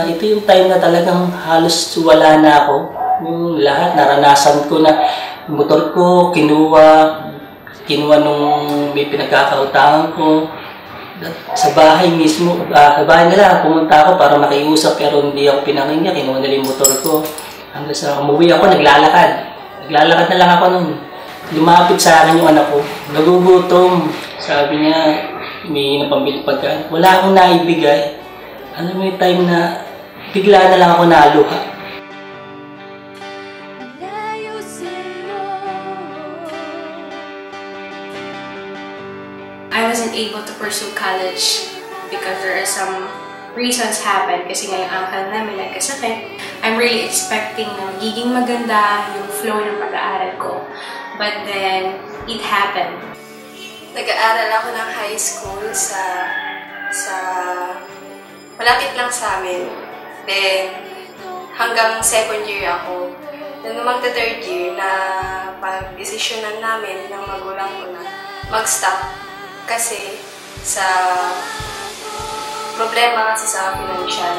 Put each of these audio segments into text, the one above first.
Ito yung time na talagang halos wala na ako. Yung lahat, naranasan ko na motor ko, kinuha nung may pinagkakautangan ko. Sa bahay mismo, sa bahay nila, pumunta ako para makiusap pero hindi ako pinakinggan, kinuha nila yung motor ko. Hanggang sa umuwi ako, naglalakad. Naglalakad na lang ako nun. Lumapit sa akin yung anak ko, nagugutom. Sabi niya, may napambili pagkain. Wala akong naibigay. Ano may time na bigla na lang ako naluha. I wasn't able to pursue college because there are some reasons happened kasi nga yung uncle namin nagkasakit. I'm really expecting na magiging maganda yung flow ng pag-aaral ko. But then, it happened. Nag-aaral ako ng high school sa malapit lang sa amin. Then, hanggang second year ako. Then, magta-third year na pag-desisyonan namin ng magulang ko na mag-stop. Kasi sa problema kasi sa financial.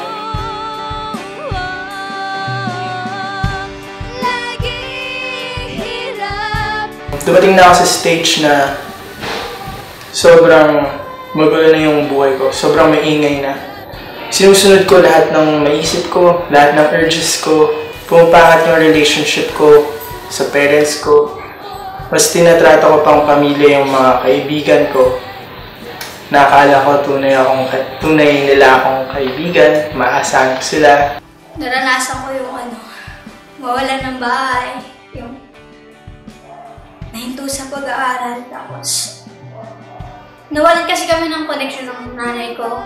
Dumating na ako sa stage na sobrang magulo na yung buhay ko. Sobrang maingay na. Sinusunod ko lahat ng maisip ko, lahat ng urges ko. Pumapangat yung relationship ko sa parents ko. Mas tinatrato ko pang pamilya yung mga kaibigan ko. Nakakala ko tunay nila akong kaibigan, maasahan ko sila. Naranasan ko yung mawalan ng bahay, yung nahinto sa pag-aaral, tapos nawalan kasi kami ng connection ng nanay ko.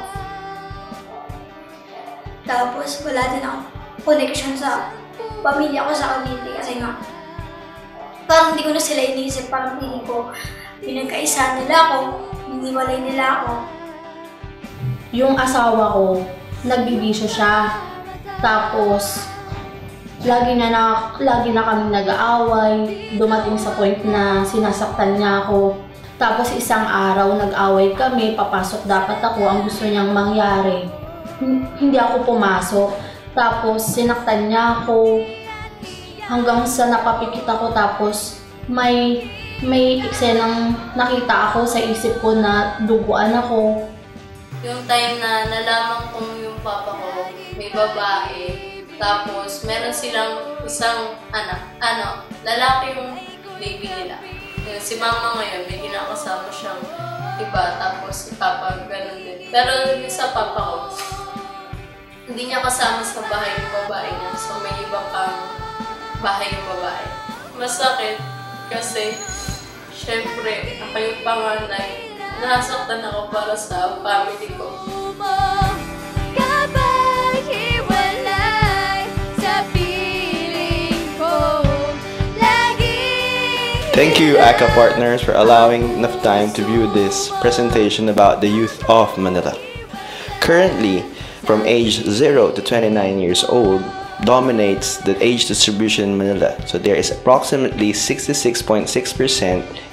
Tapos wala din akong connection sa pamilya ko sa community kasi nga parang hindi ko na sila iniisip, parang hindi ko pinagkaisa nila ako, hiniwalay nila ako. Yung asawa ko, nagbibisyo siya. Tapos, lagi na kaming nag-aaway. Dumating sa point na sinasaktan niya ako. Tapos isang araw, nag-away kami. Papasok dapat ako. Ang gusto niyang mangyari, hindi ako pumasok. Tapos, sinaktan niya ako. Hanggang sa napapikit ako. Tapos, may eksenang nakita ako sa isip ko na duguan ako. Yung time na nalaman kong yung papa ko may babae, tapos meron silang isang anak, lalaki yung baby nila. Si mama ngayon, may kinakasama siyang iba, tapos si papa ganun din. Pero yung sa papa ko, hindi niya kasama sa bahay yung babae niya, so may iba pang bahay yung babae. Masakit kasi syempre, ako yung panganay. Nasaktan ako para sa family ko. Thank you, ACAPP partners, for allowing enough time to view this presentation about the youth of Manila. Currently, from age 0 to 29 years old, dominates the age distribution in Manila. So there is approximately 66.6%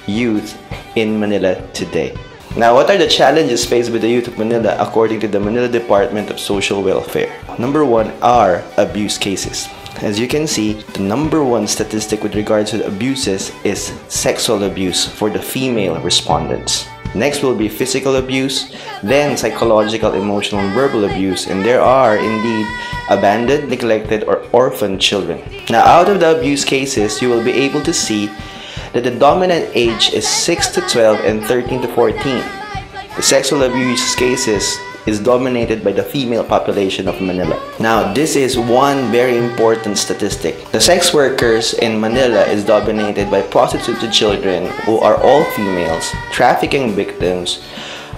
youth in Manila today. Now, what are the challenges faced by the youth of Manila according to the Manila Department of Social Welfare? Number one are abuse cases. As you can see, the number one statistic with regards to abuses is sexual abuse for the female respondents. Next will be physical abuse, then psychological, emotional, and verbal abuse, and there are indeed abandoned, neglected, or orphaned children. Now, out of the abuse cases, you will be able to see that the dominant age is 6 to 12 and 13 to 14. The sexual abuse cases is dominated by the female population of Manila. Now, this is one very important statistic. The sex workers in Manila is dominated by prostituted children who are all females, trafficking victims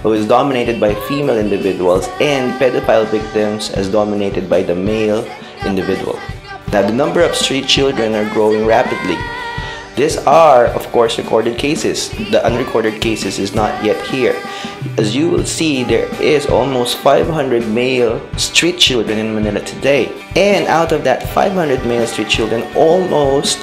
who is dominated by female individuals, and pedophile victims as dominated by the male individual. Now, the number of street children are growing rapidly. These are, of course, recorded cases. The unrecorded cases is not yet here. As you will see, there is almost 500 male street children in Manila today. And out of that 500 male street children, almost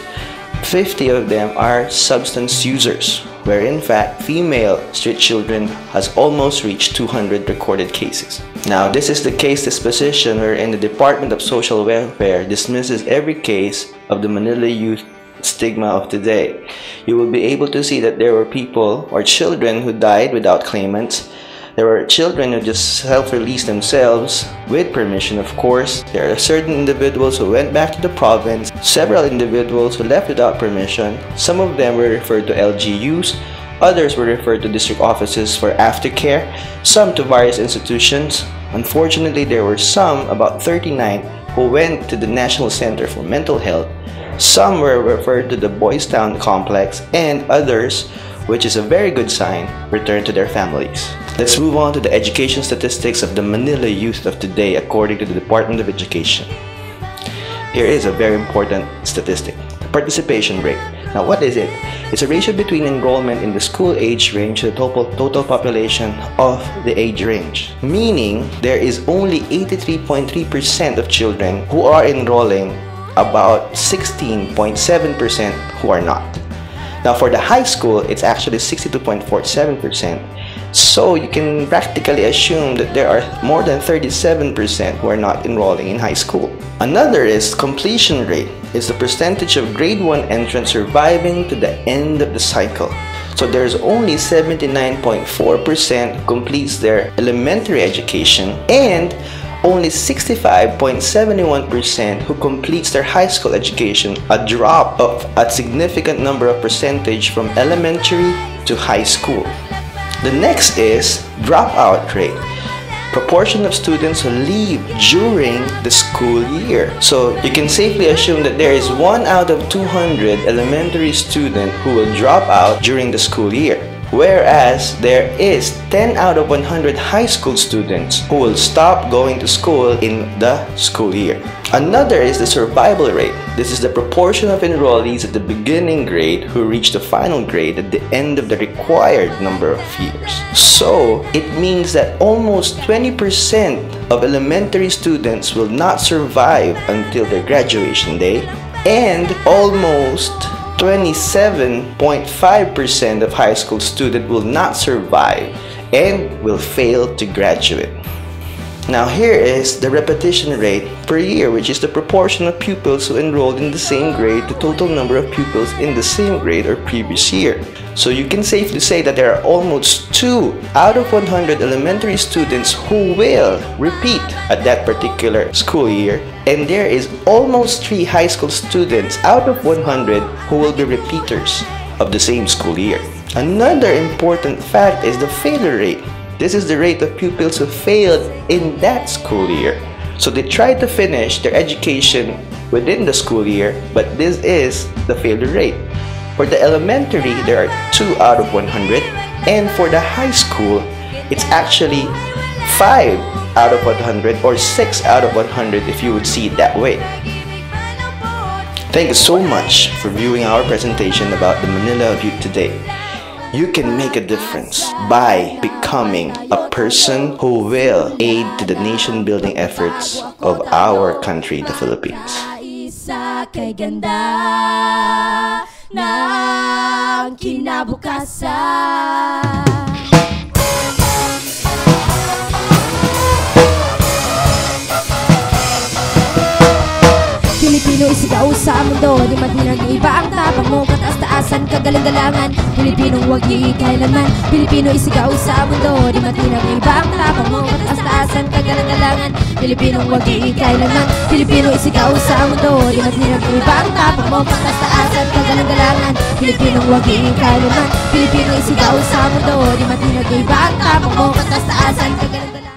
50 of them are substance users where in fact female street children has almost reached 200 recorded cases. Now, this is the case disposition wherein the Department of Social Welfare dismisses every case of the Manila youth stigma of today. You will be able to see that there were people or children who died without claimants. There were children who just self-released themselves with permission, of course. There are certain individuals who went back to the province, several individuals who left without permission. Some of them were referred to LGUs, others were referred to district offices for aftercare, some to various institutions. Unfortunately, there were some, about 39, who went to the National Center for Mental Health. Some were referred to the Boys Town complex, and others, which is a very good sign, returned to their families. Let's move on to the education statistics of the Manila youth of today according to the Department of Education. Here is a very important statistic, the participation rate. Now, what is it? It's a ratio between enrollment in the school age range to the total population of the age range. Meaning, there is only 83.3% of children who are enrolling, about 16.7% who are not. Now, for the high school, it's actually 62.47%. So you can practically assume that there are more than 37% who are not enrolling in high school. Another is completion rate. It's the percentage of grade 1 entrants surviving to the end of the cycle. So there's only 79.4% who completes their elementary education and only 65.71% who completes their high school education, a drop of a significant number of percentage from elementary to high school. The next is dropout rate, proportion of students who leave during the school year. So you can safely assume that there is 1 out of 200 elementary students who will drop out during the school year, whereas there is 10 out of 100 high school students who will stop going to school in the school year. Another is the survival rate. This is the proportion of enrollees at the beginning grade who reach the final grade at the end of the required number of years. So it means that almost 20% of elementary students will not survive until their graduation day, and almost 27.5% of high school students will not survive and will fail to graduate. Now, here is the repetition rate per year, which is the proportion of pupils who enrolled in the same grade to total number of pupils in the same grade or previous year. So you can safely say that there are almost 2 out of 100 elementary students who will repeat at that particular school year, and there is almost 3 high school students out of 100 who will be repeaters of the same school year. Another important fact is the failure rate. This is the rate of pupils who failed in that school year. So they tried to finish their education within the school year, but this is the failure rate. For the elementary, there are 2 out of 100, and for the high school, it's actually 5 out of 100 or 6 out of 100 if you would see it that way. Thank you so much for viewing our presentation about the Manila of Youth today. You can make a difference by becoming a person who will aid to the nation-building efforts of our country, the Philippines. Pilipino isigaw sa mundo, di man pinag-iiba ang tapang mo, kataas-taasan, kagalang-galangan. Pilipinong huwag iikailanman. Pilipino isigaw sa mundo, di man pinag-iiba ang tapang mo, kataas-taasan, kagalang-galangan. Pilipinong huwag iikailanman. Pilipino isigaw sa mundo, di man pinag-iiba ang tapang mo, kataas-taasan, kagalang-galangan. Pilipinong huwag iikailanman. Pilipino isigaw sa mundo, di man pinag-iiba ang tapang mo, kataas-taasan, kagalang-galangan.